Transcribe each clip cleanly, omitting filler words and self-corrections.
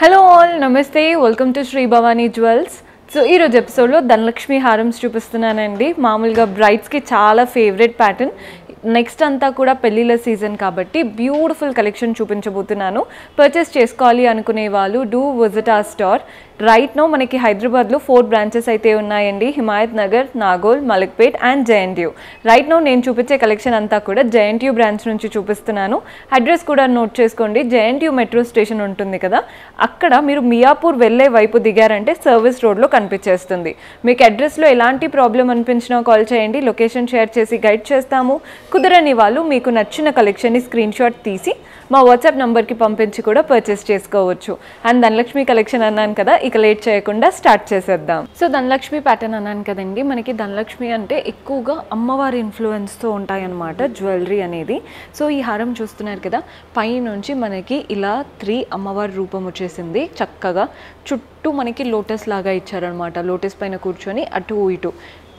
Hello all నమస్తే welcome to Shri Bhavani jewels. So ఈరోజు ఎపిసోడ్లో ధనలక్ష్మి హారమ్స్ చూపిస్తున్నానండి. మామూలుగా బ్రైడ్స్కి చాలా ఫేవరెట్ ప్యాటర్న్. నెక్స్ట్ అంతా కూడా పెళ్ళిళ్ళ సీజన్ కాబట్టి బ్యూటిఫుల్ కలెక్షన్ చూపించబోతున్నాను. పర్చేస్ చేసుకోవాలి అనుకునే వాళ్ళు do visit our store. Right now మనకి హైదరాబాద్లో 4 బ్రాంచెస్ అయితే ఉన్నాయండి. Himayat Nagar, Nagole, Malakpet and JNTU. Right now నేను చూపించే కలెక్షన్ అంతా కూడా జేఎన్టీయూ బ్రాంచ్ నుంచి చూపిస్తున్నాను. అడ్రస్ కూడా నోట్ చేసుకోండి. జేఎన్టీయూ మెట్రో స్టేషన్ ఉంటుంది కదా, అక్కడ మీరు మియాపూర్ వెళ్ళే వైపు దిగారంటే సర్వీస్ రోడ్లో కనిపించేస్తుంది. మీకు అడ్రస్లో ఎలాంటి ప్రాబ్లం అనిపించినా కాల్ చేయండి. లొకేషన్ షేర్ చేసి గైడ్ చేస్తాము. కుదరని వాళ్ళు మీకు నచ్చిన కలెక్షన్ని స్క్రీన్ షాట్ తీసి మా వాట్సాప్ నెంబర్కి పంపించి కూడా పర్చేస్ చేసుకోవచ్చు. అండ్ ధనలక్ష్మి కలెక్షన్ అన్నాను కదా, ఇక లేట్ చేయకుండా స్టార్ట్ చేసేద్దాం. సో ధనలక్ష్మి ప్యాటర్న్ అన్నాను కదండి, మనకి ధనలక్ష్మి అంటే ఎక్కువగా అమ్మవారి ఇన్ఫ్లుయెన్స్తో ఉంటాయన్నమాట జ్యువెలరీ అనేది. సో ఈ హారం చూస్తున్నారు కదా, పై నుంచి మనకి ఇలా 3 అమ్మవారి రూపం వచ్చేసింది. చక్కగా చుట్టూ మనకి లోటస్ లాగా ఇచ్చారనమాట. లోటస్ పైన కూర్చొని అటు ఇటు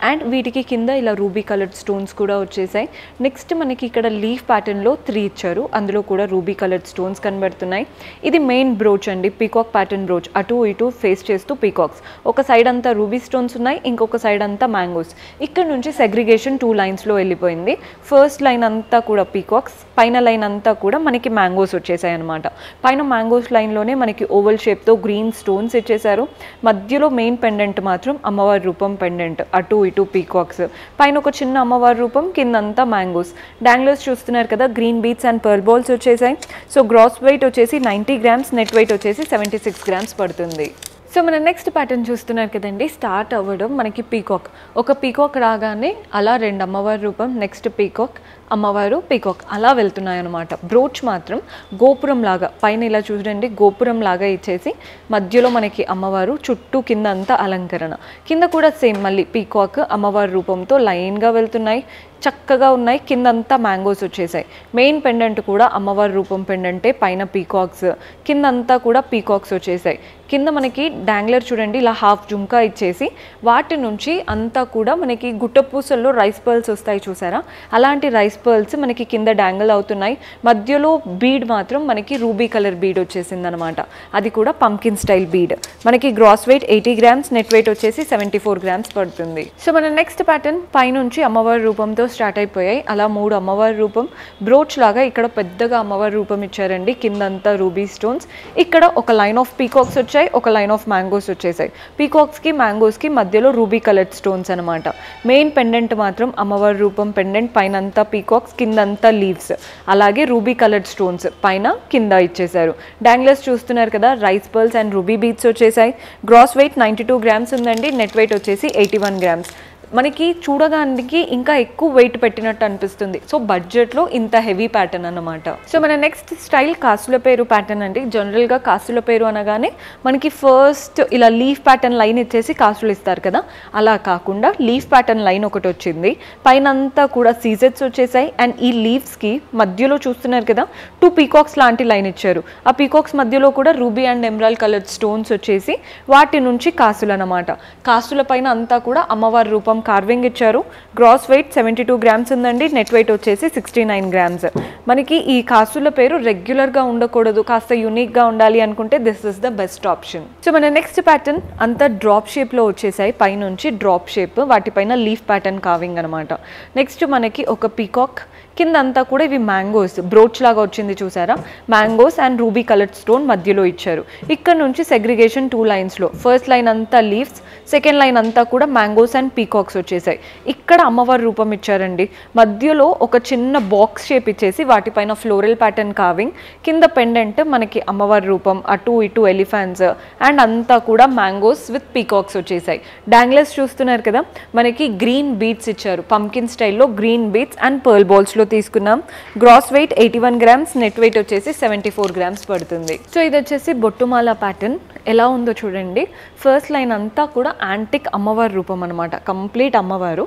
అండ్ వీటికి కింద ఇలా రూబీ కలర్డ్ స్టోన్స్ కూడా వచ్చేసాయి. నెక్స్ట్ మనకి ఇక్కడ లీఫ్ ప్యాటర్న్లో 3 ఇచ్చారు, అందులో కూడా రూబీ కలర్డ్ స్టోన్స్ కనబడుతున్నాయి. ఇది మెయిన్ బ్రోచ్ అండి, పీకాక్ ప్యాటర్న్ బ్రోచ్. అటు ఇటు ఫేస్ చేస్తూ పీకాక్స్. ఒక సైడ్ అంతా రూబీ స్టోన్స్ ఉన్నాయి, ఇంకొక సైడ్ అంతా మ్యాంగోస్. ఇక్కడ నుంచి సెగ్రిగేషన్ 2 లైన్స్లో వెళ్ళిపోయింది. ఫస్ట్ లైన్ అంతా కూడా పీకాక్స్, పైన లైన్ అంతా కూడా మనకి మ్యాంగోస్ వచ్చేసాయి అనమాట. పైన మ్యాంగోస్ లైన్లోనే మనకి ఓవల్ షేప్తో గ్రీన్ స్టోన్స్ ఇచ్చేసారు. మధ్యలో మెయిన్ పెండెంట్ మాత్రం అమ్మవారి రూపం పెండెంట్, అటు ఇటు పీకాక్స్. పైన ఒక చిన్న అమ్మవారి రూపం, కిందంతా మ్యాంగోస్. డాంగ్లర్స్ చూస్తున్నారు కదా, green beads and pearl balls వచ్చేసాయి. సో గ్రాస్ వెయిట్ వచ్చేసి 90 గ్రామ్స్, నెట్ వెయిట్ వచ్చేసి 76 గ్రామ్స్ పడుతుంది. సో మన నెక్స్ట్ ప్యాటర్న్ చూస్తున్నారు కదండి, స్టార్ట్ అవ్వడం మనకి పీకాక్. ఒక పీకాక్ రాగానే అలా 2 అమ్మవారి రూపం, నెక్స్ట్ పీకాక్, అమ్మవారు, పీకాక్ అలా వెళ్తున్నాయి అనమాట. బ్రోచ్ మాత్రం గోపురం లాగా పైన ఇలా చూడండి, గోపురం లాగా ఇచ్చేసి మధ్యలో మనకి అమ్మవారు, చుట్టూ కింద అంతా అలంకరణ. కింద కూడా సేమ్ మళ్ళీ పీకాక్ అమ్మవారి రూపంతో లైన్గా వెళ్తున్నాయి, చక్కగా ఉన్నాయి. కిందంతా మ్యాంగోస్ వచ్చేసాయి. మెయిన్ పెండెంట్ కూడా అమ్మవారి రూపం పెండెంటే, పైన పీకాక్స్, కిందంతా కూడా పీకాక్స్ వచ్చేసాయి. కింద మనకి డాంగ్లర్ చూడండి ఇలా హాఫ్ జుంకా ఇచ్చేసి వాటి నుంచి అంతా కూడా మనకి గుట్టపూసల్లో రైస్ పర్ల్స్ వస్తాయి చూసారా, అలాంటి రైస్ పర్ల్స్ మనకి కింద డాంగిల్ అవుతున్నాయి. మధ్యలో బీడ్ మాత్రం మనకి రూబీ కలర్ బీడ్ వచ్చేసింది అనమాట. అది కూడా పంకిన్ స్టైల్ బీడ్. మనకి gross weight 80 grams, net weight వచ్చేసి 74 గ్రామ్స్ పడుతుంది. సో మన నెక్స్ట్ ప్యాటర్న్ పైనుంచి అమ్మవారి రూపంతో స్టార్ట్ అయిపోయాయి. అలా 3 అమ్మవారి రూపం, బ్రోచ్ లాగా ఇక్కడ పెద్దగా అమ్మవారి రూపం ఇచ్చారండి. కిందంతా రూబీ స్టోన్స్. ఇక్కడ ఒక లైన్ ఆఫ్ పీకాక్స్ వచ్చాయి, ఒక లైన్ ఆఫ్ మ్యాంగోస్ వచ్చేసాయి. పీకాక్స్కి మ్యాంగోస్కి మధ్యలో రూబీ కలర్డ్ స్టోన్స్ అనమాట. మెయిన్ పెండెంట్ మాత్రం అమ్మవారి రూపం పెండెంట్, పైన అంతా పీకాక్స్, కిందంతా లీవ్స్, అలాగే రూబీ కలర్డ్ స్టోన్స్ పైన కింద ఇచ్చేసారు. డాంగ్లర్స్ చూస్తున్నారు కదా, rice pearls and ruby beats వచ్చేసాయి. గ్రాస్ వెయిట్ 92 గ్రామ్స్ ఉందండి, నెట్ వెయిట్ వచ్చేసి 81 గ్రామ్స్. మనకి చూడడానికి ఇంకా ఎక్కువ వెయిట్ పెట్టినట్టు అనిపిస్తుంది. సో బడ్జెట్లో ఇంత హెవీ ప్యాటర్న్ అన్నమాట. సో మన నెక్స్ట్ స్టైల్ కాసుల పేరు ప్యాటర్న్ అండి. జనరల్గా కాసుల పేరు అనగానే మనకి ఫస్ట్ ఇలా లీఫ్ ప్యాటర్న్ లైన్ ఇచ్చేసి కాసులు ఇస్తారు కదా, అలా కాకుండా లీఫ్ ప్యాటర్న్ లైన్ ఒకటి వచ్చింది. పైన అంతా కూడా సీజెట్స్ వచ్చేసాయి. అండ్ ఈ లీవ్స్కి మధ్యలో చూస్తున్నారు కదా 2 పీకాక్స్ లాంటి లైన్ ఇచ్చారు. ఆ పీకాక్స్ మధ్యలో కూడా ruby and emerald colour stones వచ్చేసి వాటి నుంచి కాసులు అనమాట. కాసుల పైన అంతా కూడా అమ్మవారి రూపం కార్వింగ్ ఇచ్చారు. గ్రాస్ వెయిట్ 72 గ్రామ్స్ ఉందండి, నెట్ వెయిట్ వచ్చేసి 69 గ్రామ్స్. మనకి ఈ కాసుల పేరు రెగ్యులర్గా ఉండకూడదు, కాస్త యూనిక్గా ఉండాలి అనుకుంటే this is the best option. So మన నెక్స్ట్ ప్యాటర్న్ అంతా డ్రాప్ షేప్లో వచ్చేసాయి. పైనుంచి డ్రాప్ షేప్, వాటిపైన లీఫ్ ప్యాటర్న్ కార్వింగ్ అనమాట. నెక్స్ట్ మనకి ఒక పీకాక్, కింద అంతా కూడా ఇవి మ్యాంగోస్, బ్రోచ్ లాగా వచ్చింది చూసారా, mangoes and ruby coloured stone మధ్యలో ఇచ్చారు. ఇక్కడ నుంచి సెగ్రిగేషన్ 2 లైన్స్లో, ఫస్ట్ లైన్ అంతా లీవ్స్, సెకండ్ లైన్ అంతా కూడా మ్యాంగోస్ అండ్ పీకాక్స్ వచ్చేసాయి. ఇక్కడ అమ్మవారి రూపం ఇచ్చారండి. మధ్యలో ఒక చిన్న బాక్స్ షేప్ ఇచ్చేసి వాటిపైన ఫ్లోరల్ ప్యాటర్న్ కార్వింగ్, కింద పెండెంట్ మనకి అమ్మవారి రూపం, అటు ఇటు ఎలిఫెంట్స్ అండ్ అంతా కూడా మ్యాంగోస్ విత్ పీకాక్స్ వచ్చేసాయి. డాంగ్లర్స్ చూస్తున్నారు కదా, మనకి గ్రీన్ బీట్స్ ఇచ్చారు. పంకిన్ స్టైల్లో గ్రీన్ బీట్స్ అండ్ పర్ల్ బాల్స్లో తీసుకున్నాం. Gross weight 81 grams, net weight వచ్చేసి 74 గ్రామ్స్ పడుతుంది. సో ఇది వచ్చేసి బొట్టుమాల ప్యాటర్న్. ఎలా ఉందో చూడండి, ఫస్ట్ లైన్ అంతా కూడా యాంటిక్ అమ్మవారి రూపం అనమాట. కంప్లీట్ అమ్మవారు,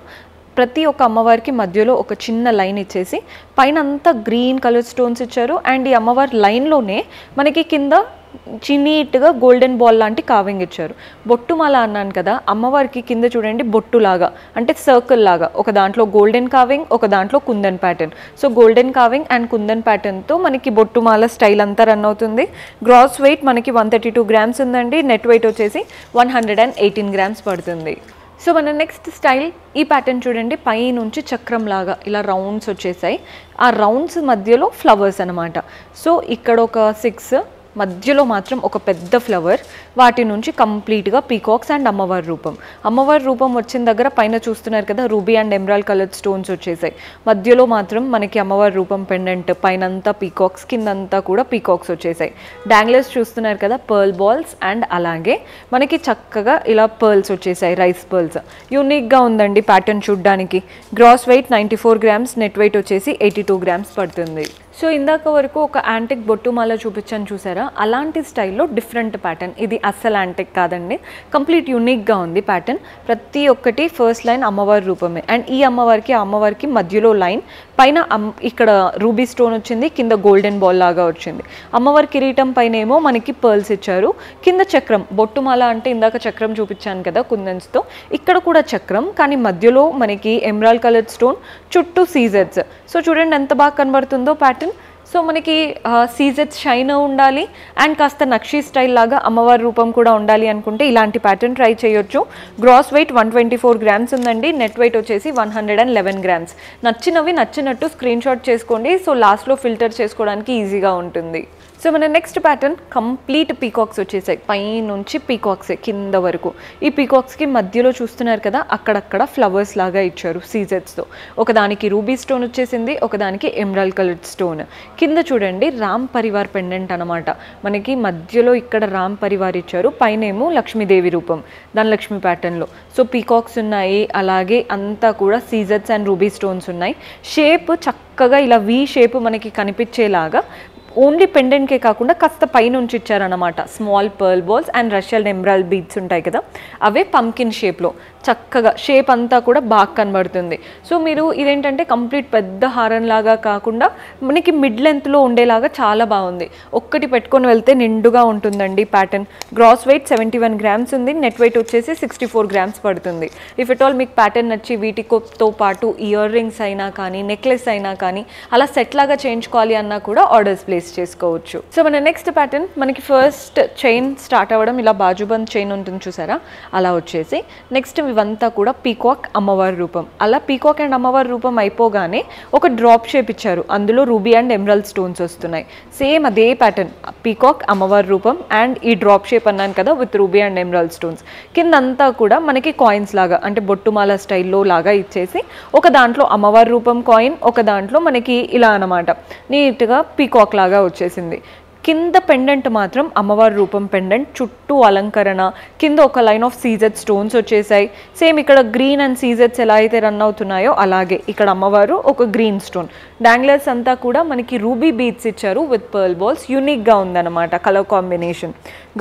ప్రతి ఒక్క అమ్మవారికి మధ్యలో ఒక చిన్న లైన్ ఇచ్చేసి పైన అంతా గ్రీన్ కలర్ స్టోన్స్ ఇచ్చారు. అండ్ ఈ అమ్మవారి లైన్లోనే మనకి కింద నీట్గా గోల్డెన్ బాల్ లాంటి కావింగ్ ఇచ్చారు. బొట్టుమాల అన్నాను కదా, అమ్మవారికి కింద చూడండి బొట్టులాగా అంటే సర్కిల్ లాగా, ఒక దాంట్లో గోల్డెన్ కావింగ్, ఒక దాంట్లో kundan pattern. So golden carving and kundan ప్యాటర్న్తో మనకి బొట్టుమాల స్టైల్ అంతా రన్ అవుతుంది. గ్రాస్ వెయిట్ మనకి 132 గ్రామ్స్ ఉందండి. నెట్ వెయిట్ వచ్చేసి 118 గ్రామ్స్ పడుతుంది. సో మన నెక్స్ట్ స్టైల్ ఈ ప్యాటర్న్ చూడండి, పై నుంచి చక్రం లాగా ఇలా రౌండ్స్ వచ్చేసాయి. ఆ రౌండ్స్ మధ్యలో ఫ్లవర్స్ అనమాట. సో ఇక్కడ ఒక 6 మధ్యలో మాత్రం ఒక పెద్ద ఫ్లవర్, వాటి నుంచి కంప్లీట్గా పీకాక్స్ అండ్ అమ్మవారి రూపం వచ్చిన దగ్గర పైన చూస్తున్నారు కదా ruby and emerald coloured stones వచ్చేసాయి. మధ్యలో మాత్రం మనకి అమ్మవారి రూపం పెండెంట్, పైనంతా పీకాక్స్, కిందంతా కూడా పీకాక్స్ వచ్చేసాయి. డాంగ్లర్స్ చూస్తున్నారు కదా పర్ల్ బాల్స్, అండ్ అలాగే మనకి చక్కగా ఇలా పర్ల్స్ వచ్చేసాయి, రైస్ పర్ల్స్. యూనిక్గా ఉందండి ప్యాటర్న్ చూడ్డానికి. Gross weight 94 grams, net weight వచ్చేసి 82 గ్రామ్స్ పడుతుంది. సో ఇందాక వరకు ఒక యాంటిక్ బొట్టుమాల చూపించాను చూసారా, అలాంటి స్టైల్లో డిఫరెంట్ ప్యాటర్న్. ఇది అస్సలు యాంటిక్ కాదండి, కంప్లీట్ యూనిక్గా ఉంది ప్యాటర్న్. ప్రతి ఒక్కటి ఫస్ట్ లైన్ అమ్మవారి రూపమే. అండ్ ఈ అమ్మవారికి మధ్యలో లైన్, పైన ఇక్కడ రూబీ స్టోన్ వచ్చింది, కింద గోల్డెన్ బాల్ లాగా వచ్చింది. అమ్మవారి కిరీటం పైన ఏమో మనకి పర్ల్స్ ఇచ్చారు, కింద చక్రం. బొట్టుమాల అంటే ఇందాక చక్రం చూపించాను కదా కుందన్స్తో, ఇక్కడ కూడా చక్రం, కానీ మధ్యలో మనకి ఎమరాల్డ్ కలర్డ్ స్టోన్, చుట్టూ సీజెడ్స్. సో చూడండి ఎంత బాగా కనబడుతుందో ప్యాటర్న్. సో మనకి సీజెడ్స్ షైన్ ఉండాలి అండ్ కాస్త నక్షీ స్టైల్ లాగా అమ్మవారి రూపం కూడా ఉండాలి అనుకుంటే ఇలాంటి ప్యాటర్న్ ట్రై చేయొచ్చు. గ్రాస్ వెయిట్ 124 గ్రామ్స్ ఉందండి. నెట్ వెయిట్ వచ్చేసి 111 గ్రామ్స్. నచ్చినవి నచ్చినట్టు స్క్రీన్ షాట్ చేసుకోండి. సో లాస్ట్లో ఫిల్టర్ చేసుకోవడానికి ఈజీగా ఉంటుంది. సో మన నెక్స్ట్ ప్యాటర్న్ కంప్లీట్ పీకాక్స్ వచ్చేసాయి, పై నుంచి పీకాక్సే కింద వరకు. ఈ పీకాక్స్కి మధ్యలో చూస్తున్నారు కదా అక్కడక్కడ ఫ్లవర్స్ లాగా ఇచ్చారు సీజెడ్స్తో. ఒకదానికి రూబీ స్టోన్ వచ్చేసింది, ఒకదానికి ఎమరాల్డ్ కలర్డ్ స్టోన్. కింద చూడండి రామ్ పరివార్ పెండెంట్ అనమాట. మనకి మధ్యలో ఇక్కడ రామ్ పరివార్ ఇచ్చారు, పైనేమో లక్ష్మీదేవి రూపం ధనలక్ష్మి ప్యాటర్న్లో. సో పీకాక్స్ ఉన్నాయి, అలాగే అంతా కూడా సీజెడ్స్ అండ్ రూబీ స్టోన్స్ ఉన్నాయి. షేప్ చక్కగా ఇలా వీ షేప్ మనకి కనిపించేలాగా ఓన్లీ పెండెంట్కే కాకుండా కాస్త పైనుంచి ఇచ్చారనమాట. Small pearl balls and Russian emerald beads ఉంటాయి కదా, అవే పంకిన్ షేప్లో చక్కగా షేప్ అంతా కూడా బాగా కనబడుతుంది. సో మీరు ఇదేంటంటే కంప్లీట్ పెద్ద హారం లాగా కాకుండా మనకి మిడ్ లెంత్లో ఉండేలాగా చాలా బాగుంది. ఒక్కటి పెట్టుకొని వెళ్తే నిండుగా ఉంటుందండి ప్యాటర్న్. గ్రాస్ వెయిట్ 71 గ్రామ్స్ ఉంది. నెట్ వెయిట్ వచ్చేసి 64 గ్రామ్స్ పడుతుంది. ఇఫ్ ఎట్ ఆల్ మీకు ప్యాటర్న్ నచ్చి వీటితో పాటు ఇయర్ రింగ్స్ అయినా కానీ, నెక్లెస్ అయినా కానీ అలా సెట్ లాగా చేయించుకోవాలి అన్నా కూడా ఆర్డర్స్ ప్లేస్ చేసుకోవచ్చు. సో మన నెక్స్ట్ ప్యాటర్న్ మనకి ఫస్ట్ చైన్ స్టార్ట్ అవ్వడం ఇలా బాజుబంద్ చైన్ ఉంటుంది చూసారా, అలా వచ్చేసి నెక్స్ట్ ఇవంతా కూడా పీకాక్ అమ్మవారి రూపం. అలా పీకాక్ అండ్ అమ్మవారి రూపం అయిపోగానే ఒక డ్రాప్ షేప్ ఇచ్చారు, అందులో రూబీ అండ్ ఎమరాల్డ్ స్టోన్స్ వస్తున్నాయి. సేమ్ అదే ప్యాటర్న్, పీకాక్ అమ్మవారి రూపం అండ్ ఈ డ్రాప్ షేప్ అన్నాను కదా with ruby and emerald stones. కిందంతా కూడా మనకి కాయిన్స్ లాగా అంటే బొట్టుమాల స్టైల్లో లాగా ఇచ్చేసి ఒక దాంట్లో అమ్మవారి రూపం కాయిన్, ఒక దాంట్లో మనకి ఇలా అనమాట నీట్గా పీకాక్ లాగా వచ్చేసింది. కింద పెండెంట్ మాత్రం అమ్మవారి రూపం పెండెంట్, చుట్టూ అలంకరణ, కింద ఒక లైన్ ఆఫ్ సీజెడ్ స్టోన్స్ వచ్చేసాయి. సేమ్ ఇక్కడ గ్రీన్ అండ్ సీజెడ్స్ ఎలా అయితే రన్ అవుతున్నాయో అలాగే ఇక్కడ అమ్మవారు ఒక గ్రీన్ స్టోన్. డాంగ్లర్స్ అంతా కూడా మనకి రూబీ బీడ్స్ ఇచ్చారు విత్ పర్ల్ బాల్స్. యూనిక్గా ఉందన్నమాట colour combination.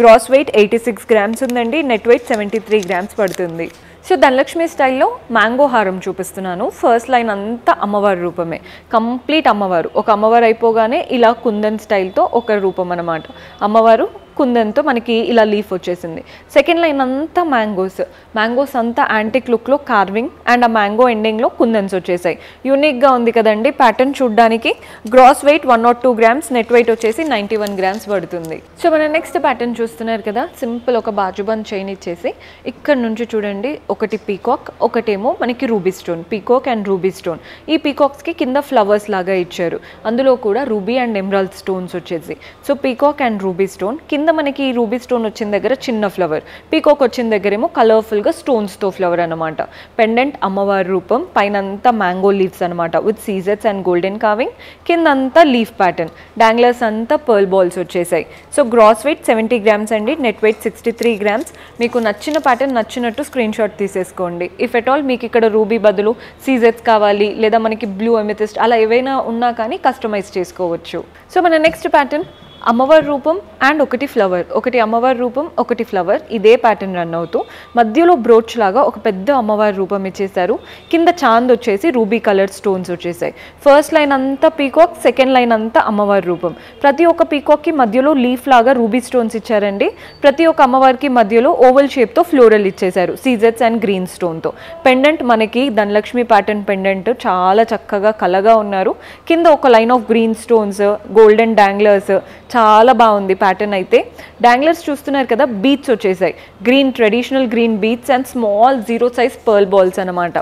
Gross weight 86 grams ఉందండి. నెట్ వెయిట్ 73 గ్రామ్స్ పడుతుంది. సో ధనలక్ష్మి స్టైల్లో మ్యాంగో హారం చూపిస్తున్నాను. ఫస్ట్ లైన్ అంతా అమ్మవారి రూపమే, కంప్లీట్ అమ్మవారు. ఒక అమ్మవారు అయిపోగానే ఇలా కుందన్ స్టైల్తో ఒక రూపం అనమాట. అమ్మవారు కుందన్తో మనకి ఇలా లీఫ్ వచ్చేసింది. సెకండ్ లైన్ అంతా మ్యాంగోస్ అంతా యాంటిక్ లుక్లో కార్వింగ్ అండ్ ఆ మ్యాంగో ఎండింగ్లో కుందన్స్ వచ్చేసాయి. యూనిక్గా ఉంది కదండి ప్యాటర్న్ చూడ్డానికి. Gross weight 102 grams. Net weight వచ్చేసి 91 గ్రామ్స్ పడుతుంది. సో మన నెక్స్ట్ ప్యాటర్న్ చూస్తున్నారు కదా, సింపుల్ ఒక బాజుబంద్ చైన్ ఇచ్చేసి ఇక్కడ నుంచి చూడండి ఒకటి పీకాక్, ఒకటేమో మనకి ruby stone. Peacock and ruby stone. ఈ పీకాక్స్కి కింద ఫ్లవర్స్ లాగా ఇచ్చారు, అందులో కూడా రూబీ అండ్ ఎమరాల్డ్ స్టోన్స్ వచ్చేసి. So peacock and ruby stone. కింద మనకి రూబీ స్టోన్ వచ్చిన దగ్గర చిన్న ఫ్లవర్, పీకాక్ వచ్చిన దగ్గరేమో కలర్ఫుల్గా స్టోన్స్తో ఫ్లవర్ అనమాట. పెండెంట్ అమ్మవారి రూపం, పైనంతా మ్యాంగో లీవ్స్ అనమాట విత్ సీజెడ్స్ అండ్ గోల్డెన్ కావింగ్. కిందంతా లీఫ్ ప్యాటర్న్. డాంగ్లర్స్ అంతా పర్ల్ బాల్స్ వచ్చేసాయి. సో గ్రాస్ వెయిట్ 70 గ్రామ్స్ అండి. Net weight 63 grams. మీకు నచ్చిన ప్యాటర్న్ నచ్చినట్టు స్క్రీన్ షాట్ తీసేసుకోండి. ఇఫ్ ఎట్ ఆల్ మీకు ఇక్కడ రూబీ బదులు సీజెడ్స్ కావాలి లేదా మనకి బ్లూ ఎమెథిస్ట్ అలా ఏవైనా ఉన్నా కానీ కస్టమైజ్ చేసుకోవచ్చు. సో మన నెక్స్ట్ ప్యాటర్న్ అమ్మవారి రూపం అండ్ ఒకటి ఫ్లవర్, ఒకటి అమ్మవారి రూపం ఒకటి ఫ్లవర్, ఇదే ప్యాటర్న్ రన్ అవుతూ మధ్యలో బ్రోచ్ లాగా ఒక పెద్ద అమ్మవారి రూపం ఇచ్చేసారు. కింద చాంద్ వచ్చేసి రూబీ కలర్ స్టోన్స్ వచ్చేసాయి. ఫస్ట్ లైన్ అంతా పీకాక్, సెకండ్ లైన్ అంతా అమ్మవారి రూపం. ప్రతి ఒక్క పీకాక్కి మధ్యలో లీఫ్ లాగా రూబీ స్టోన్స్ ఇచ్చారండి. ప్రతి ఒక్క అమ్మవారికి మధ్యలో ఓవల్ షేప్తో ఫ్లోరల్ ఇచ్చేసారు సీజెట్స్ అండ్ గ్రీన్ స్టోన్తో. పెండెంట్ మనకి ధనలక్ష్మి ప్యాటర్న్ పెండెంట్, చాలా చక్కగా కలగా ఉన్నారు. కింద ఒక line of green stones, golden danglers, చాలా బాగుంది ప్యాటర్న్ అయితే. డాంగ్లర్స్ చూస్తున్నారు కదా, బీట్స్ వచ్చేసాయి, green traditional green beads and small 0 size pearl balls అనమాట.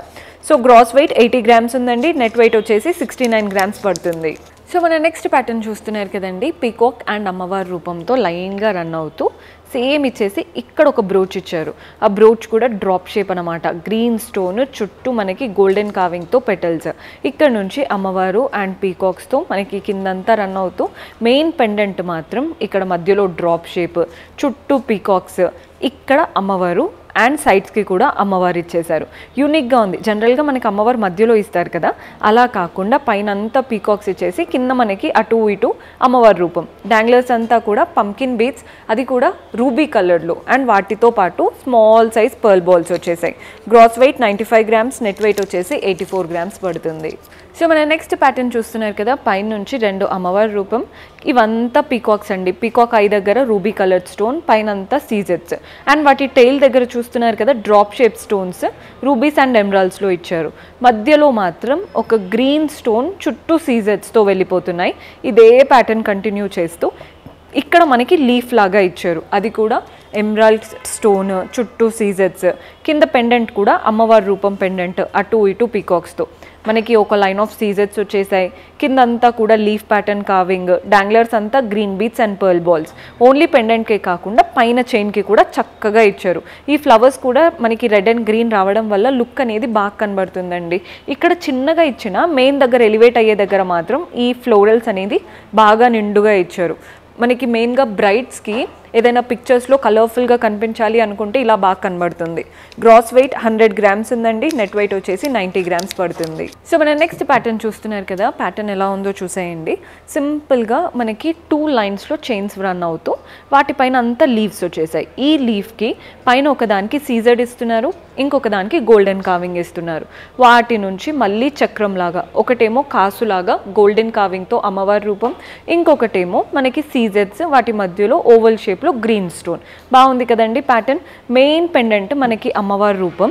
సో గ్రాస్ వెయిట్ 80 గ్రామ్స్ ఉందండి, నెట్ వెయిట్ వచ్చేసి 69 గ్రామ్స్ పడుతుంది. సో మన నెక్స్ట్ ప్యాటర్న్ చూస్తున్నారు కదండి, పీకాక్ అండ్ అమ్మవారి రూపంతో లైన్గా రన్ అవుతూ సేమ్ ఇచ్చేసి ఇక్కడ ఒక బ్రోచ్ ఇచ్చారు. ఆ బ్రోచ్ కూడా డ్రాప్ షేప్ అనమాట, గ్రీన్ స్టోన్ చుట్టూ మనకి గోల్డెన్ కావింగ్తో పెటల్స్. ఇక్కడ నుంచి అమ్మవారు అండ్ పీకాక్స్తో మనకి కిందంతా రన్ అవుతూ మెయిన్ పెండెంట్ మాత్రం ఇక్కడ మధ్యలో డ్రాప్ షేప్, చుట్టూ పీకాక్స్, ఇక్కడ అమ్మవారు అండ్ సైడ్స్కి కూడా అమ్మవారు ఇచ్చేశారు. యూనిక్గా ఉంది. జనరల్గా మనకి అమ్మవారు మధ్యలో ఇస్తారు కదా, అలా కాకుండా పైన అంతా పీకాక్స్ ఇచ్చేసి కింద మనకి అటు ఇటు అమ్మవారి రూపం. డాంగ్లర్స్ అంతా కూడా పంకిన్ బీట్స్, అది కూడా రూబీ కలర్లో, అండ్ వాటితో పాటు స్మాల్ సైజ్ పర్ల్ బాల్స్ వచ్చేసాయి. Gross weight 95 grams, net weight వచ్చేసి 84 గ్రామ్స్ పడుతుంది. సో మన నెక్స్ట్ ప్యాటర్న్ చూస్తున్నారు కదా, పైన నుంచి 2 అమ్మవారి రూపం, ఇవంతా పీకాక్స్ అండి. పీకాక్ ఐ దగ్గర రూబీ కలర్ స్టోన్, పైన అంతా సీజెట్స్, అండ్ వాటి టెయిల్ దగ్గర చూస్తున్నారు కదా drop shape stones rubies and ఎమరాల్డ్స్లో ఇచ్చారు. మధ్యలో మాత్రం ఒక గ్రీన్ స్టోన్ చుట్టూ సీజెట్స్తో వెళ్ళిపోతున్నాయి. ఇదే ప్యాటర్న్ కంటిన్యూ చేస్తూ ఇక్కడ మనకి లీఫ్ లాగా ఇచ్చారు, అది కూడా ఎమరాల్డ్ స్టోన్ చుట్టూ సీజెట్స్. కింద పెండెంట్ కూడా అమ్మవారి రూపం పెండెంట్, అటు ఇటు పీకాక్స్తో మనకి ఒక లైన్ ఆఫ్ సీజెట్స్ వచ్చేసాయి. కింద అంతా కూడా లీఫ్ ప్యాటర్న్ కావింగ్, డాంగ్లర్స్ అంతా green beads and pearl balls. Only పెండెంట్కే కాకుండా పైన చైన్కి కూడా చక్కగా ఇచ్చారు. ఈ ఫ్లవర్స్ కూడా మనకి రెడ్ అండ్ గ్రీన్ రావడం వల్ల లుక్ అనేది బాగా కనబడుతుందండి. ఇక్కడ చిన్నగా ఇచ్చిన మెయిన్ దగ్గర ఎలివేట్ అయ్యే దగ్గర మాత్రం ఈ ఫ్లోరల్స్ అనేది బాగా నిండుగా ఇచ్చారు. మనకి మెయిన్గా బ్రైడ్స్కి ఏదైనా పిక్చర్స్లో కలర్ఫుల్గా కనిపించాలి అనుకుంటే ఇలా బాగా కనబడుతుంది. గ్రాస్ వెయిట్ 100 గ్రామ్స్ ఉందండి, నెట్ వెయిట్ వచ్చేసి 90 గ్రామ్స్ పడుతుంది. సో మన నెక్స్ట్ ప్యాటర్న్ చూస్తున్నారు కదా, ప్యాటర్న్ ఎలా ఉందో చూసేయండి. సింపుల్గా మనకి 2 లైన్స్లో చైన్స్ రన్ అవుతూ వాటిపైన అంతా లీవ్స్ వచ్చేసాయి. ఈ లీఫ్కి పైన ఒకదానికి సీజెడ్ ఇస్తున్నారు, ఇంకొక దానికి గోల్డెన్ కావింగ్ ఇస్తున్నారు. వాటి నుంచి మళ్ళీ చక్రం లాగా, ఒకటేమో కాసులాగా గోల్డెన్ కావింగ్తో అమ్మవారి రూపం, ఇంకొకటేమో మనకి సీజెడ్స్, వాటి మధ్యలో ఓవల్ షేప్ గ్రీన్ స్టోన్. బాగుంది కదండి ప్యాటర్న్. మెయిన్ పెండెంట్ మనకి అమ్మవారి రూపం,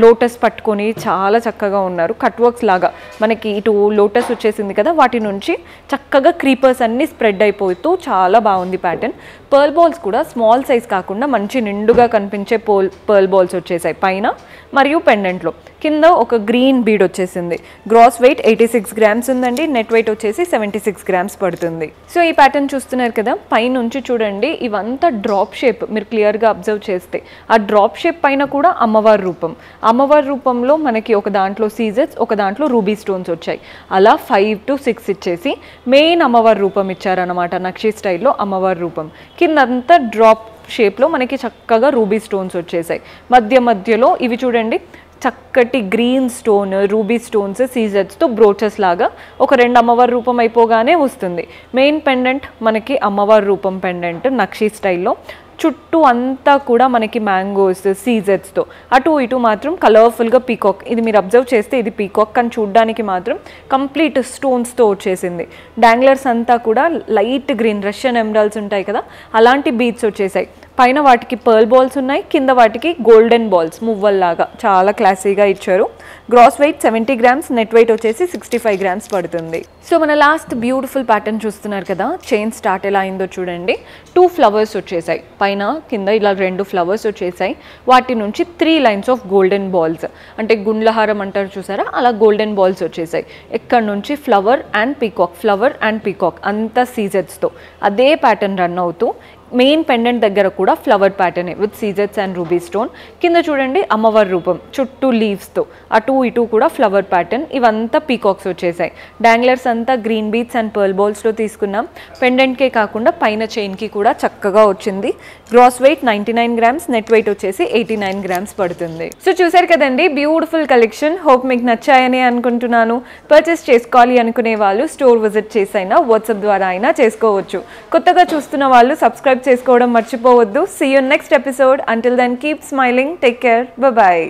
లోటస్ పట్టుకొని చాలా చక్కగా ఉన్నారు. కట్ వర్క్స్ లాగా మనకి ఇటు లోటస్ వచ్చేసింది కదా, వాటి నుంచి చక్కగా క్రీపర్స్ అన్నీ స్ప్రెడ్ అయిపోతూ చాలా బాగుంది ప్యాటర్న్. పర్ల్ బాల్స్ కూడా స్మాల్ సైజ్ కాకుండా మంచి నిండుగా కనిపించే పర్ల్ బాల్స్ వచ్చేసాయి పైన మరియు పెండెంట్లో. కింద ఒక గ్రీన్ బీడ్ వచ్చేసింది. గ్రాస్ వెయిట్ 86 గ్రామ్స్ ఉందండి, నెట్ వెయిట్ వచ్చేసి 76 గ్రామ్స్ పడుతుంది. సో ఈ ప్యాటర్న్ చూస్తున్నారు కదా, పైనుంచి చూడండి ఇవంతా డ్రాప్ షేప్, మీరు క్లియర్గా అబ్జర్వ్ చేస్తే ఆ డ్రాప్ షేప్ పైన కూడా అమ్మవారి రూపం. అమ్మవారి రూపంలో మనకి ఒక దాంట్లో సీజెట్స్, ఒక దాంట్లో రూబీ స్టోన్స్ వచ్చాయి. అలా 5 to 6 ఇచ్చేసి మెయిన్ అమ్మవారి రూపం ఇచ్చారనమాట, నక్షి స్టైల్లో అమ్మవారి రూపం. కిందంతా డ్రాప్ షేప్లో మనకి చక్కగా రూబీ స్టోన్స్ వచ్చేసాయి. మధ్యలో ఇవి చూడండి చక్కటి గ్రీన్ స్టోన్, రూబీ స్టోన్స్, సీజెట్స్తో బ్రోచెస్ లాగా ఒక 2 అమ్మవారి రూపం అయిపోగానే వస్తుంది. మెయిన్ పెండెంట్ మనకి అమ్మవారి రూపం పెండెంట్ నక్షి స్టైల్లో, చుట్టూ అంతా కూడా మనకి మ్యాంగోస్, సీజెట్స్తో, అటు ఇటు మాత్రం కలర్ఫుల్గా పీకాక్. ఇది మీరు అబ్జర్వ్ చేస్తే ఇది పీకాక్ అని చూడడానికి మాత్రం కంప్లీట్ స్టోన్స్తో వచ్చేసింది. డాంగ్లర్స్ అంతా కూడా లైట్ గ్రీన్ రష్యన్ ఎమరాల్డ్స్ ఉంటాయి కదా, అలాంటి బీట్స్ వచ్చేసాయి. పైన వాటికి పర్ల్ బాల్స్ ఉన్నాయి, కింద వాటికి గోల్డెన్ బాల్స్ మువ్వల్లాగా చాలా క్లాసీగా ఇచ్చారు. Gross weight 70 grams, net weight వచ్చేసి 65 గ్రామ్స్ పడుతుంది. సో మన లాస్ట్ బ్యూటిఫుల్ ప్యాటర్న్ చూస్తున్నారు కదా, చైన్ స్టార్ట్ ఎలా అయిందో చూడండి. 2 ఫ్లవర్స్ వచ్చేసాయి పైన, కింద ఇలా 2 ఫ్లవర్స్ వచ్చేసాయి. వాటి నుంచి 3 లైన్స్ ఆఫ్ గోల్డెన్ బాల్స్, అంటే గుండ్లహారం అంటారు చూసారా, అలా గోల్డెన్ బాల్స్ వచ్చేసాయి. ఇక్కడ నుంచి flower and peacock, flower and peacock అంతా సీజెట్స్తో అదే ప్యాటర్న్ రన్ అవుతూ మెయిన్ పెండెంట్ దగ్గర కూడా ఫ్లవర్ ప్యాటర్న్ విత్ సీజెట్స్ అండ్ రూబీ స్టోన్. కింద చూడండి అమ్మవారి రూపం చుట్టూ లీవ్స్తో అటు ఇటు కూడా ఫ్లవర్ ప్యాటర్న్. ఇవంతా పీకాక్స్ వచ్చేసాయి. డాంగ్లర్స్ అంతా గ్రీన్ బీట్స్ అండ్ పర్ల్ బౌల్స్లో తీసుకున్నాం. పెండెంట్కే కాకుండా పైన చైన్కి కూడా చక్కగా వచ్చింది. Gross weight 99 grams, net weight వచ్చేసి 89 grams పడుతుంది. సో చూసారు కదండి, బ్యూటిఫుల్ కలెక్షన్. హోప్ మీకు నచ్చాయని అనుకుంటున్నాను. పర్చేస్ చేసుకోవాలి అనుకునే వాళ్ళు స్టోర్ విజిట్ చేసైనా వాట్సాప్ ద్వారా అయినా చేసుకోవచ్చు. కొత్తగా చూస్తున్న వాళ్ళు సబ్స్క్రైబ్ చేసుకోవడం మర్చిపోవద్దు. See you next episode. Until then keep smiling. Take care. Bye.